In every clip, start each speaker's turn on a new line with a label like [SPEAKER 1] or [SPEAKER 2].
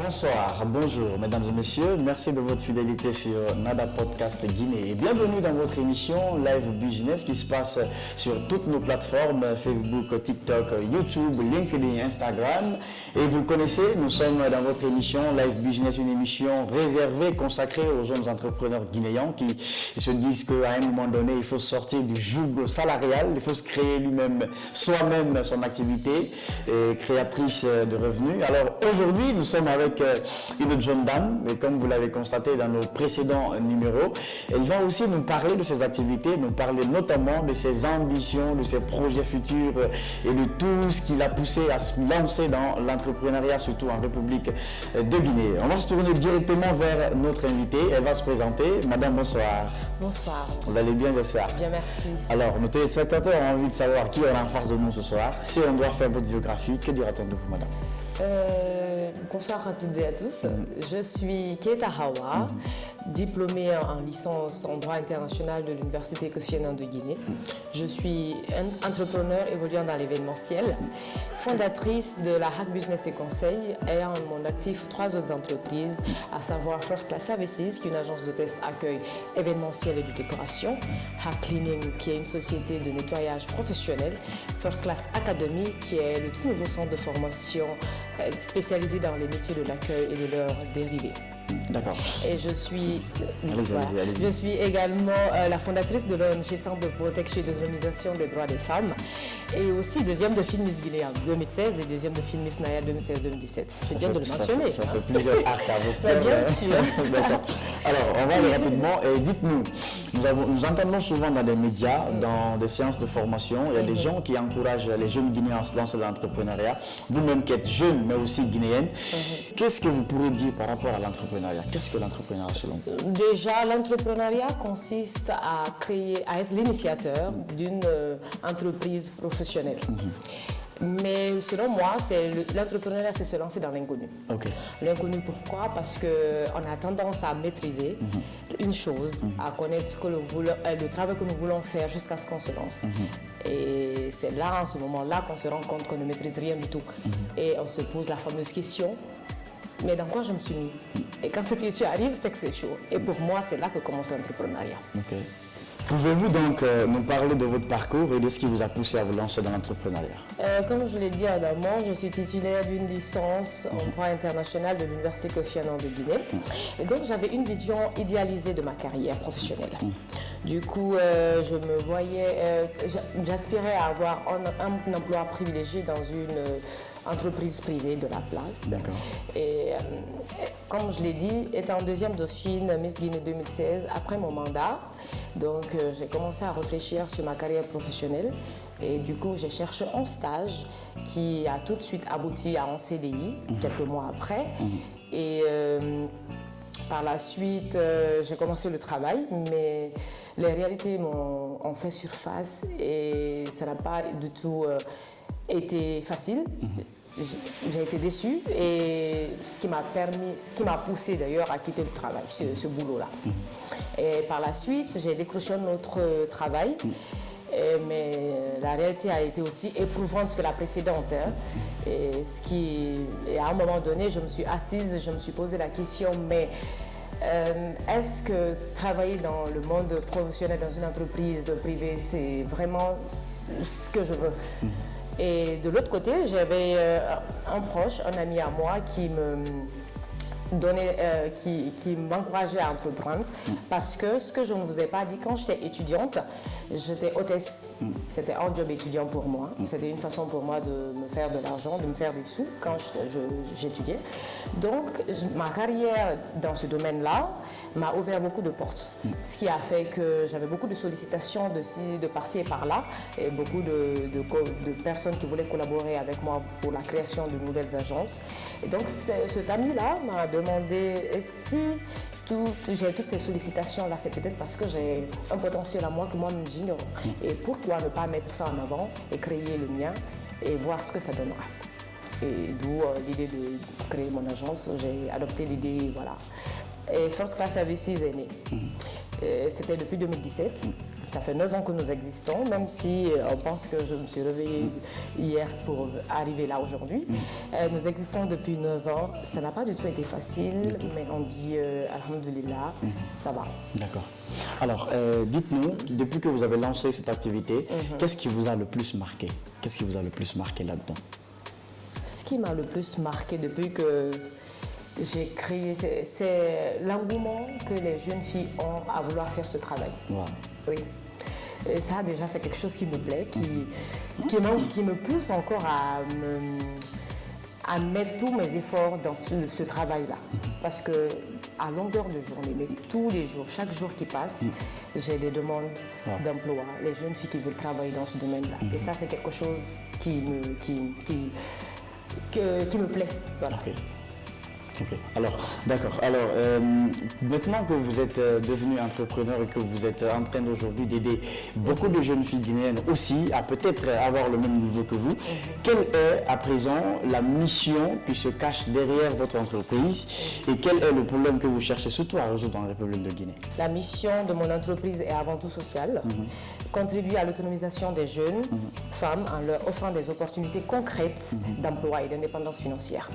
[SPEAKER 1] bonsoir, bonjour mesdames et messieurs, merci de votre fidélité sur Nada Podcast Guinée et bienvenue dans votre émission Live Business qui se passe sur toutes nos plateformes Facebook, TikTok, YouTube, LinkedIn, Instagram et vous le connaissez, nous sommes dans votre émission Live Business, une émission réservée, consacrée aux jeunes entrepreneurs guinéens qui se disent qu'à un moment donné il faut sortir du joug salarial, il faut se créer lui-même, soi-même son activité et créatrice de revenus. Alors aujourd'hui nous sommes avec une jeune dame, et comme vous l'avez constaté dans nos précédents numéros, elle va aussi nous parler de ses activités, nous parler notamment de ses ambitions, de ses projets futurs et de tout ce qui l'a poussé à se lancer dans l'entrepreneuriat, surtout en République de Guinée. On va se tourner directement vers notre invitée, elle va se présenter. Madame, bonsoir.
[SPEAKER 2] Bonsoir.
[SPEAKER 1] Vous allez bien, j'espère?
[SPEAKER 2] Bien, merci.
[SPEAKER 1] Alors, nos téléspectateurs ont envie de savoir qui on a en face de nous ce soir. Si on doit faire votre biographie, que dira-t-on de vous, madame?
[SPEAKER 2] Bonsoir à toutes et à tous. Je suis Keita Hawa, diplômée en licence en droit international de l'Université Kofi Annan de Guinée. Je suis entrepreneur évoluant dans l'événementiel, fondatrice de la Hack Business et Conseil, ayant en mon actif 3 autres entreprises, à savoir First Class Services, qui est une agence d'hôtesse accueil événementiel et de décoration, Hack Cleaning, qui est une société de nettoyage professionnel, First Class Academy, qui est le tout nouveau centre de formation spécialisé dans les métiers de l'accueil et de leurs dérivés.
[SPEAKER 1] D'accord.
[SPEAKER 2] Et je suis,
[SPEAKER 1] allez-y.
[SPEAKER 2] Je suis également la fondatrice de l'ONG Centre de protection et d'autonomisation des droits des femmes et aussi deuxième de film Miss Guinée en 2016 et deuxième de film Miss Naya 2016-2017. C'est bien de le mentionner.
[SPEAKER 1] Ça fait plusieurs arcs à votre cœur.
[SPEAKER 2] Bien sûr.
[SPEAKER 1] D'accord. Alors, on va aller rapidement et dites-nous, nous entendons souvent dans les médias, dans des séances de formation, il y a des gens qui encouragent les jeunes Guinéens à se lancer dans l'entrepreneuriat. Vous-même qui êtes jeune mais aussi guinéenne, qu'est-ce que vous pourrez dire par rapport à l'entrepreneuriat? Qu'est-ce que l'entrepreneuriat selon vous?
[SPEAKER 2] Déjà, l'entrepreneuriat consiste à être l'initiateur d'une entreprise professionnelle. Mais selon moi, l'entrepreneuriat, c'est se lancer dans l'inconnu.
[SPEAKER 1] Okay.
[SPEAKER 2] L'inconnu, pourquoi? Parce qu'on a tendance à maîtriser une chose, à connaître le travail que nous voulons faire jusqu'à ce qu'on se lance. Et c'est là, en ce moment-là, qu'on se rend compte qu'on ne maîtrise rien du tout. Et on se pose la fameuse question: mais dans quoi je me suis mis? Et quand cette question arrive, c'est que c'est chaud. Et pour moi, c'est là que commence l'entrepreneuriat.
[SPEAKER 1] Okay. Pouvez-vous donc nous parler de votre parcours et de ce qui vous a poussé à vous lancer dans l'entrepreneuriat?
[SPEAKER 2] Comme je l'ai dit en amont, je suis titulaire d'une licence en droit international de l'Université Kofi Annan de Guinée. Et donc, j'avais une vision idéalisée de ma carrière professionnelle. Du coup, je me voyais, j'aspirais à avoir un emploi privilégié dans une entreprise privée de la place. Et comme je l'ai dit, étant deuxième dauphine Miss Guinée 2016, après mon mandat, donc j'ai commencé à réfléchir sur ma carrière professionnelle et du coup j'ai cherché un stage qui a tout de suite abouti à un CDI quelques mois après. Et par la suite, j'ai commencé le travail, mais les réalités ont fait surface et ça n'a pas du tout été facile. J'ai été déçue et ce qui m'a poussé d'ailleurs à quitter le travail, ce boulot-là. Et par la suite, j'ai décroché un autre travail, mais la réalité a été aussi éprouvante que la précédente. Et à un moment donné, je me suis assise, je me suis posé la question, mais est-ce que travailler dans le monde professionnel, dans une entreprise privée, c'est vraiment ce que je veux? Et de l'autre côté, j'avais un proche, un ami à moi qui m'encourageait à entreprendre parce que ce que je ne vous ai pas dit, quand j'étais étudiante, j'étais hôtesse. C'était un job étudiant pour moi. C'était une façon pour moi de me faire de l'argent, de me faire des sous quand j'étudiais. Donc, ma carrière dans ce domaine-là m'a ouvert beaucoup de portes. Ce qui a fait que j'avais beaucoup de sollicitations de par-ci et par-là et beaucoup de personnes qui voulaient collaborer avec moi pour la création de nouvelles agences. Et donc, cet ami-là m'a demandé si j'ai toutes ces sollicitations-là, c'est peut-être parce que j'ai un potentiel à moi que moi-même j'ignore. Et pourquoi ne pas mettre ça en avant et créer le mien et voir ce que ça donnera. Et d'où l'idée de créer mon agence. J'ai adopté l'idée, voilà. Et First Class Services est né. C'était depuis 2017. Ça fait 9 ans que nous existons, même si on pense que je me suis réveillée hier pour arriver là aujourd'hui. Nous existons depuis 9 ans. Ça n'a pas du tout été facile, mais on dit alhamdoulilah, ça va.
[SPEAKER 1] D'accord. Alors, dites-nous, depuis que vous avez lancé cette activité, qu'est-ce qui vous a le plus marqué? Qu'est-ce qui vous a le plus marqué là-dedans?
[SPEAKER 2] Ce qui m'a le plus marqué depuis que j'ai créé, c'est l'engouement que les jeunes filles ont à vouloir faire ce travail.
[SPEAKER 1] Wow.
[SPEAKER 2] Oui. Et ça, déjà, c'est quelque chose qui me plaît, qui me pousse encore à mettre tous mes efforts dans ce travail-là. Parce que à longueur de journée, mais tous les jours, chaque jour qui passe, j'ai des demandes d'emploi, les jeunes filles qui veulent travailler dans ce domaine-là. Et ça, c'est quelque chose qui me plaît. Voilà.
[SPEAKER 1] Okay. Ok, alors, d'accord. Alors, maintenant que vous êtes devenu entrepreneur et que vous êtes en train aujourd'hui d'aider beaucoup de jeunes filles guinéennes aussi à peut-être avoir le même niveau que vous, quelle est à présent la mission qui se cache derrière votre entreprise et quel est le problème que vous cherchez surtout à résoudre en République de Guinée?
[SPEAKER 2] La mission de mon entreprise est avant tout sociale, contribuer à l'autonomisation des jeunes femmes en leur offrant des opportunités concrètes d'emploi et d'indépendance financière.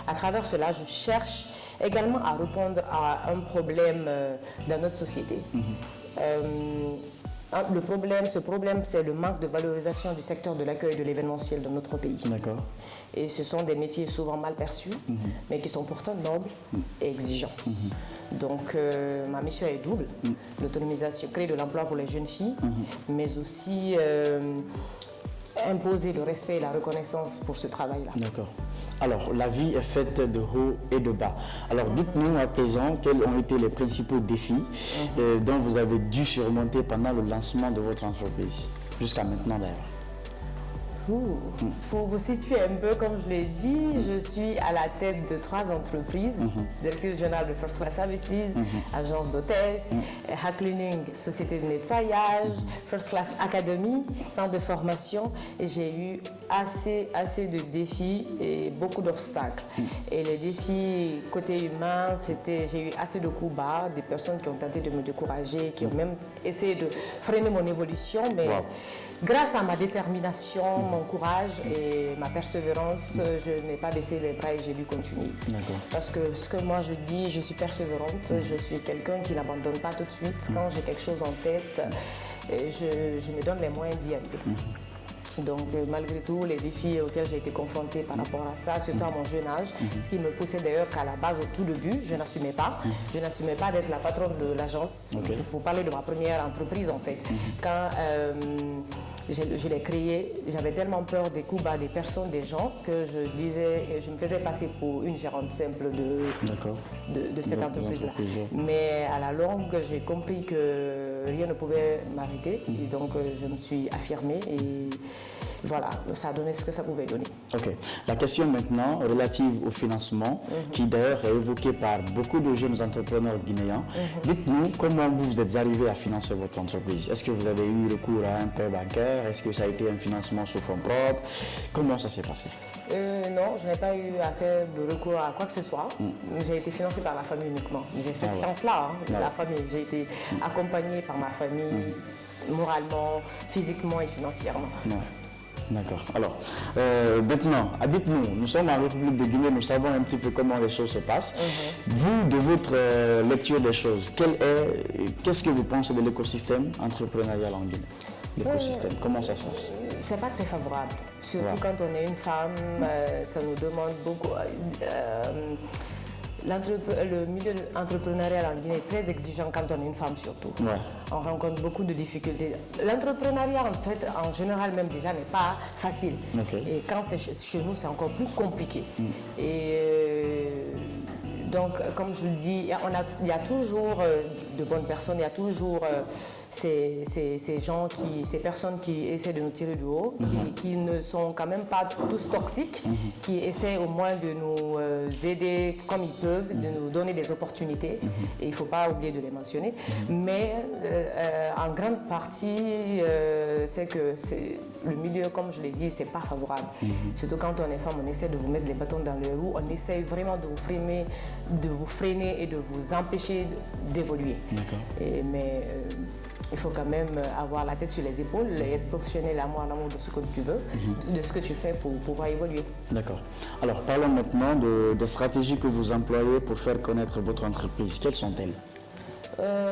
[SPEAKER 2] À travers cela, je cherche également à répondre à un problème dans notre société. Ce problème, c'est le manque de valorisation du secteur de l'accueil de l'événementiel dans notre pays.
[SPEAKER 1] D'accord.
[SPEAKER 2] Et ce sont des métiers souvent mal perçus, mais qui sont pourtant nobles et exigeants. Donc, ma mission est double. L'autonomisation, créer de l'emploi pour les jeunes filles, mais aussi imposer le respect et la reconnaissance pour ce travail-là.
[SPEAKER 1] D'accord. Alors, la vie est faite de hauts et de bas. Alors, dites-nous à présent quels ont été les principaux défis dont vous avez dû surmonter pendant le lancement de votre entreprise, jusqu'à maintenant d'ailleurs.
[SPEAKER 2] Pour vous situer un peu, comme je l'ai dit, je suis à la tête de 3 entreprises, directrice générale de First Class Services, agence d'hôtesse, Hack Cleaning, société de nettoyage, First Class Academy, centre de formation, et j'ai eu assez de défis et beaucoup d'obstacles. Et les défis côté humain, j'ai eu assez de coups bas, des personnes qui ont tenté de me décourager, qui ont même essayé de freiner mon évolution, mais grâce à ma détermination, mon courage et ma persévérance, je n'ai pas baissé les bras et j'ai dû continuer. Parce que ce que moi je dis, je suis persévérante, je suis quelqu'un qui n'abandonne pas tout de suite. Quand j'ai quelque chose en tête, je me donne les moyens d'y arriver. Donc malgré tout, les défis auxquels j'ai été confrontée par rapport à ça, surtout à mon jeune âge, ce qui me poussait d'ailleurs qu'à la base, au tout début, je n'assumais pas. Je n'assumais pas d'être la patronne de l'agence. Pour parler de ma première entreprise en fait. Quand je l'ai créée, j'avais tellement peur des coups bas des personnes, des gens, que je me faisais passer pour une gérante simple de cette entreprise-là. Mais à la longue, j'ai compris que rien ne pouvait m'arrêter. Et donc je me suis affirmée et voilà, ça a donné ce que ça pouvait donner. Ok.
[SPEAKER 1] La question maintenant relative au financement, qui d'ailleurs est évoquée par beaucoup de jeunes entrepreneurs guinéens. Dites-nous comment vous êtes arrivé à financer votre entreprise. Est-ce que vous avez eu recours à un prêt bancaire? Est-ce que ça a été un financement sous fonds propres? Comment ça s'est passé?
[SPEAKER 2] Non, je n'ai pas eu à faire de recours à quoi que ce soit. J'ai été financée par la famille uniquement. J'ai cette chance-là, la famille. J'ai été accompagnée par ma famille, moralement, physiquement et financièrement.
[SPEAKER 1] D'accord. Alors, maintenant, dites-nous, nous sommes en République de Guinée, nous savons un petit peu comment les choses se passent. Vous, de votre lecture des choses, qu'est-ce que vous pensez de l'écosystème entrepreneurial en Guinée? L'écosystème, comment ça se passe?
[SPEAKER 2] C'est pas très favorable, surtout quand on est une femme, ça nous demande beaucoup. Le milieu entrepreneurial en Guinée est très exigeant quand on est une femme surtout. On rencontre beaucoup de difficultés. L'entrepreneuriat en fait, en général même déjà n'est pas facile. Et quand c'est chez nous, c'est encore plus compliqué. Et donc, comme je le dis, il y a toujours de bonnes personnes, il y a toujours ces gens, ces personnes qui essaient de nous tirer du haut, qui ne sont quand même pas tous toxiques, qui essaient au moins de nous aider comme ils peuvent, de nous donner des opportunités. Et il ne faut pas oublier de les mentionner. Mais en grande partie, c'est que le milieu, comme je l'ai dit, c'est pas favorable. Surtout quand on est femme, on essaie de vous mettre les bâtons dans les roues, on essaie vraiment de vous freiner et de vous empêcher d'évoluer. Mais il faut quand même avoir la tête sur les épaules et être professionnel en amour de ce que tu veux, de ce que tu fais pour pouvoir évoluer.
[SPEAKER 1] D'accord. Alors parlons maintenant des stratégies que vous employez pour faire connaître votre entreprise. Quelles sont-elles?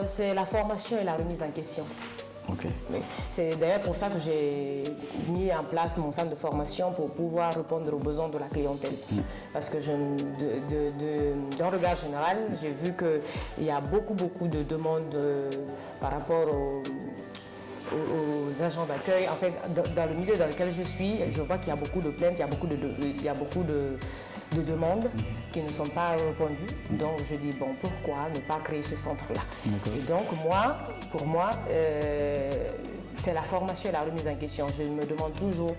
[SPEAKER 2] C'est la formation et la remise en question.
[SPEAKER 1] Ok.
[SPEAKER 2] C'est d'ailleurs pour ça que j'ai mis en place mon centre de formation pour pouvoir répondre aux besoins de la clientèle. Parce que d'un regard général, j'ai vu qu'il y a beaucoup de demandes par rapport aux agents d'accueil. En fait, dans le milieu dans lequel je suis, je vois qu'il y a beaucoup de plaintes, il y a beaucoup de demandes qui ne sont pas répondues. Donc je dis, bon, pourquoi ne pas créer ce centre-là? Et donc pour moi, c'est la formation et la remise en question. Je me demande toujours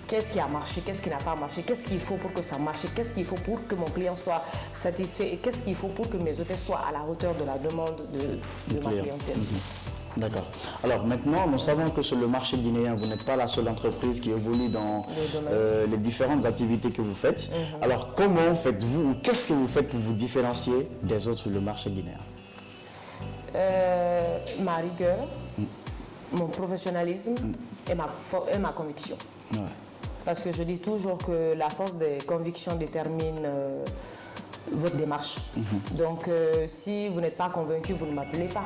[SPEAKER 2] qu'est-ce qui a marché, qu'est-ce qui n'a pas marché, qu'est-ce qu'il faut pour que ça marche, qu'est-ce qu'il faut pour que mon client soit satisfait et qu'est-ce qu'il faut pour que mes hôtesses soient à la hauteur de la demande de ma clientèle.
[SPEAKER 1] D'accord. Alors maintenant, nous savons que sur le marché guinéen, vous n'êtes pas la seule entreprise qui évolue dans les différentes activités que vous faites. Alors comment faites-vous, ou qu'est-ce que vous faites pour vous différencier des autres sur le marché guinéen?
[SPEAKER 2] Ma rigueur, mon professionnalisme et ma conviction. Parce que je dis toujours que la force des convictions détermine votre démarche. Donc, si vous n'êtes pas convaincu, vous ne m'appelez pas.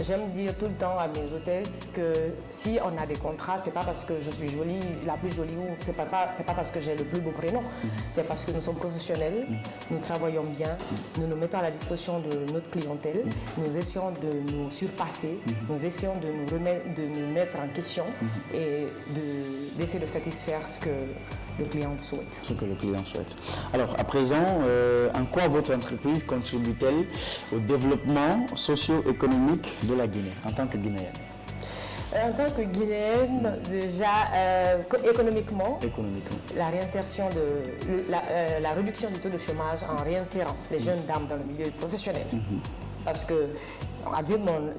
[SPEAKER 2] J'aime dire tout le temps à mes hôtesses que si on a des contrats, c'est pas parce que je suis jolie, la plus jolie, ou c'est pas parce que j'ai le plus beau prénom. C'est parce que nous sommes professionnels, nous travaillons bien, nous nous mettons à la disposition de notre clientèle, nous essayons de nous surpasser, nous essayons de nous mettre en question et d'essayer de satisfaire ce que le client souhaite.
[SPEAKER 1] Ce que le client souhaite. Alors, à présent, en quoi votre entreprise contribue-t-elle au développement socio-économique de la Guinée, en tant que Guinéenne?
[SPEAKER 2] En tant que Guinéenne, déjà, économiquement, la réinsertion la réduction du taux de chômage en réinsérant les jeunes dames dans le milieu professionnel. Parce que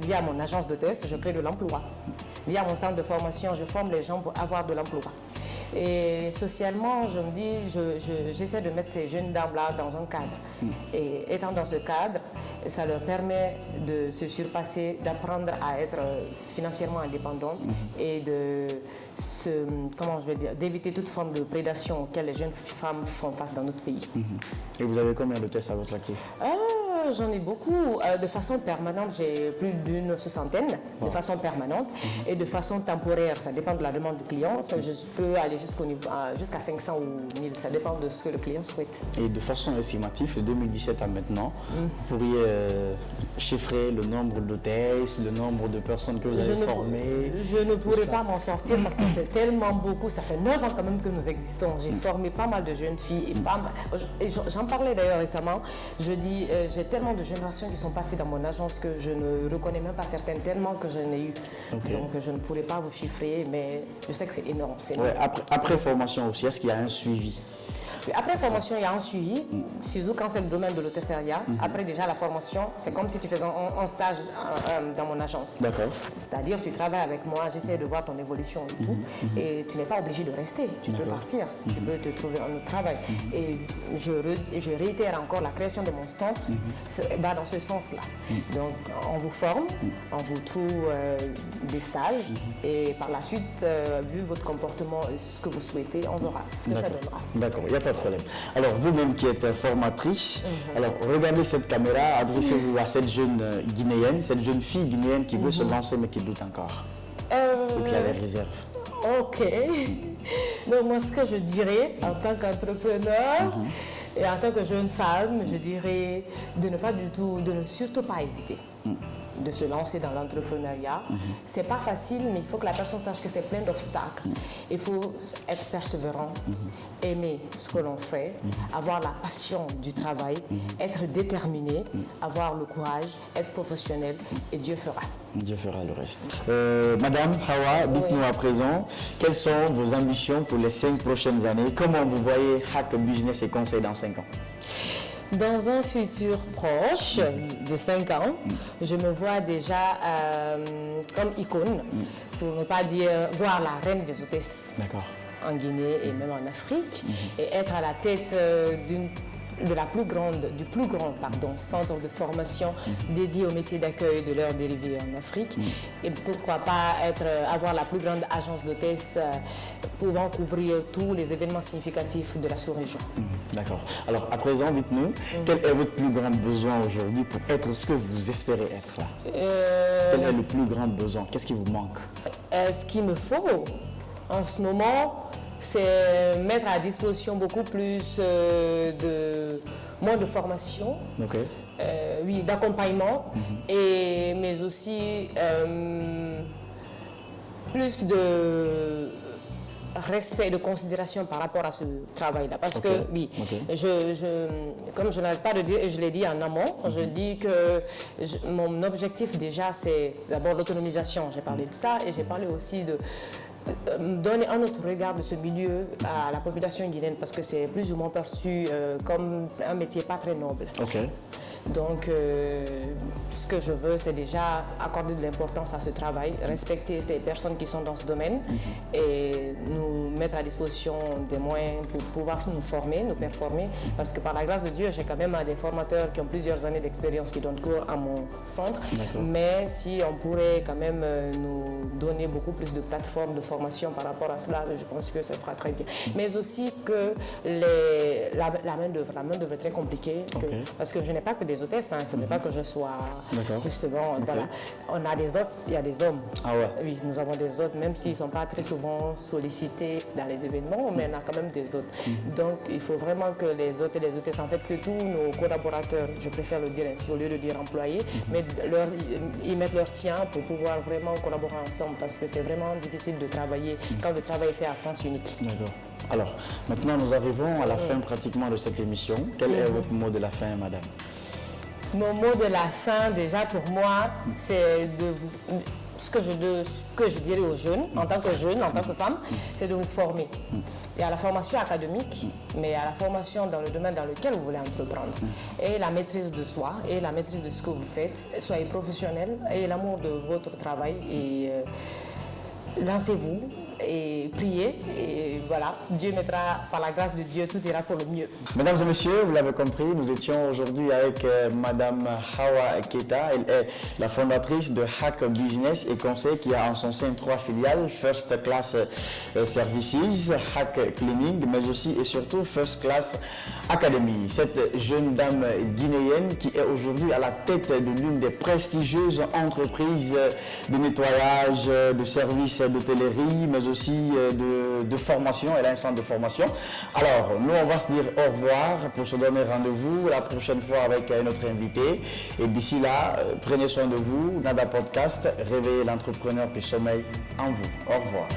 [SPEAKER 2] via mon agence d'hôtesse, je crée de l'emploi. Via mon centre de formation, je forme les gens pour avoir de l'emploi. Et socialement, je me dis, j'essaie de mettre ces jeunes dames-là dans un cadre. Et étant dans ce cadre, ça leur permet de se surpasser, d'apprendre à être financièrement indépendantes et d'éviter toute forme de prédation auxquelles les jeunes femmes font face dans notre pays.
[SPEAKER 1] Et vous avez combien d'hôtesses à votre actif?
[SPEAKER 2] J'en ai beaucoup. De façon permanente, j'ai plus d'une soixantaine, de façon permanente, et de façon temporaire. Ça dépend de la demande du client. Je peux aller jusqu'à 500 ou 1000. Ça dépend de ce que le client souhaite. Et
[SPEAKER 1] de façon estimative, de 2017 à maintenant, vous pourriez chiffrer le nombre d'hôtesses, le nombre de personnes que vous avez formées?
[SPEAKER 2] Je ne pourrais pas m'en sortir parce que c'est tellement beaucoup. Ça fait 9 ans quand même que nous existons. J'ai formé pas mal de jeunes filles. J'en parlais d'ailleurs récemment. Je dis, j'ai tellement de générations qui sont passées dans mon agence que je ne reconnais même pas certaines, tellement que j'en ai eu. Donc je ne pourrais pas vous chiffrer, mais je sais que c'est énorme.
[SPEAKER 1] Après formation aussi, est-ce qu'il y a un suivi?
[SPEAKER 2] Après formation, il y a un suivi, surtout quand c'est le domaine de l'hôtessariat. Après déjà la formation, c'est comme si tu faisais un stage dans mon agence.
[SPEAKER 1] D'accord.
[SPEAKER 2] C'est-à-dire tu travailles avec moi, j'essaie de voir ton évolution et tout. Et tu n'es pas obligé de rester, tu peux partir, tu peux te trouver un autre travail. Et je réitère encore, la création de mon centre va dans ce sens-là. Donc on vous forme, on vous trouve des stages et par la suite, vu votre comportement et ce que vous souhaitez, on verra ce que ça donnera.
[SPEAKER 1] D'accord, il n'y a pas de problème. Alors, vous-même qui êtes formatrice, alors regardez cette caméra, adressez-vous à cette jeune Guinéenne, cette jeune fille guinéenne qui veut se lancer mais qui doute encore, ou qui a les réserves.
[SPEAKER 2] Ok. Donc, moi, ce que je dirais en tant qu'entrepreneur et en tant que jeune femme, je dirais de ne surtout pas hésiter. de se lancer dans l'entrepreneuriat. C'est pas facile, mais il faut que la personne sache que c'est plein d'obstacles. Il faut être persévérant, aimer ce que l'on fait, avoir la passion du travail, être déterminé, avoir le courage, être professionnel, et Dieu fera.
[SPEAKER 1] Dieu fera le reste. Madame Hawa, dites-nous à présent, quelles sont vos ambitions pour les 5 prochaines années? Comment vous voyez Hack Business et Conseil dans 5 ans?
[SPEAKER 2] Dans un futur proche de 5 ans, je me vois déjà comme icône, pour ne pas dire voir la reine des hôtesses en Guinée et même en Afrique, et être à la tête du plus grand centre de formation dédié au métier d'accueil de l'heure dérivée en Afrique. Et pourquoi pas avoir la plus grande agence d'hôtesse pouvant couvrir tous les événements significatifs de la sous-région.
[SPEAKER 1] D'accord. Alors à présent, dites-nous, quel est votre plus grand besoin aujourd'hui pour être ce que vous espérez être là? Quel est le plus grand besoin? Qu'est-ce qui vous manque?
[SPEAKER 2] Ce qu'il me faut en ce moment, c'est mettre à disposition beaucoup plus moins de formation, d'accompagnement, mais aussi plus de respect et de considération par rapport à ce travail-là. Parce que, comme je n'arrête pas de dire, et je l'ai dit en amont, je dis que mon objectif déjà, c'est d'abord l'autonomisation. J'ai parlé de ça et j'ai parlé aussi de donner un autre regard de ce milieu à la population guinéenne, parce que c'est plus ou moins perçu comme un métier pas très noble. Donc, ce que je veux, c'est déjà accorder de l'importance à ce travail, respecter ces personnes qui sont dans ce domaine et nous mettre à disposition des moyens pour pouvoir nous former, nous performer, parce que par la grâce de Dieu, j'ai quand même des formateurs qui ont plusieurs années d'expérience qui donnent cours à mon centre, mais si on pourrait quand même nous donner beaucoup plus de plateformes de formation par rapport à cela, je pense que ce sera très bien. Mais aussi que la main-d'œuvre est très compliquée, parce que je n'ai pas que des hôtesses, il ne faudrait pas que je sois justement, voilà. On a des hôtes, il y a des hommes. Oui, nous avons des hôtes, même s'ils ne sont pas très souvent sollicités dans les événements, mais on a quand même des hôtes. Donc il faut vraiment que les hôtes et les hôtesses, en fait que tous nos collaborateurs, je préfère le dire ainsi au lieu de dire employés, ils mettent leur sien pour pouvoir vraiment collaborer ensemble, parce que c'est vraiment difficile de travailler quand le travail est fait à sens unique.
[SPEAKER 1] D'accord. Alors, maintenant nous arrivons à la fin pratiquement de cette émission. Quel est votre mot de la fin, madame?
[SPEAKER 2] Mon mot de la fin, déjà pour moi, c'est ce que je dirais aux jeunes, en tant que jeune, en tant que femme, c'est de vous former. Il y a la formation académique, mais il y a la formation dans le domaine dans lequel vous voulez entreprendre. Et la maîtrise de soi, et la maîtrise de ce que vous faites. Soyez professionnel, ayez l'amour de votre travail et lancez-vous et priez, et voilà, Dieu mettra, par la grâce de Dieu, tout ira pour le mieux.
[SPEAKER 1] Mesdames et messieurs, vous l'avez compris, nous étions aujourd'hui avec Madame Hawa Keita. Elle est la fondatrice de Hack Business et Conseil, qui a en son sein 3 filiales, First Class Services, Hack Cleaning, mais aussi et surtout First Class Academy. Cette jeune dame guinéenne qui est aujourd'hui à la tête de l'une des prestigieuses entreprises de nettoyage, de services d'hôtellerie, mais aussi de formation. Elle a un centre de formation. Alors, nous, on va se dire au revoir pour se donner rendez-vous la prochaine fois avec notre invité. Et d'ici là, prenez soin de vous. Nada Podcast, réveillez l'entrepreneur puis sommeil en vous. Au revoir.